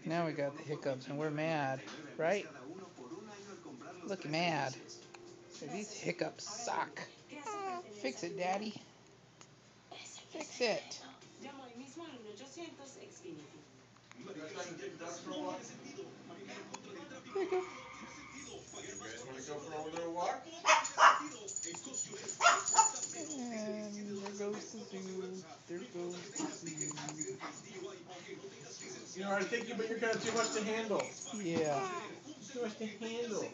Now we got the hiccups and we're mad, right? Look mad. These hiccups suck. Fix it, Daddy. Fix it. Hiccup. You guys want to go for a little walk? And there goes the zoo. There goes the zoo. You know, I think you're kind of too much to handle. Yeah. Too much to handle.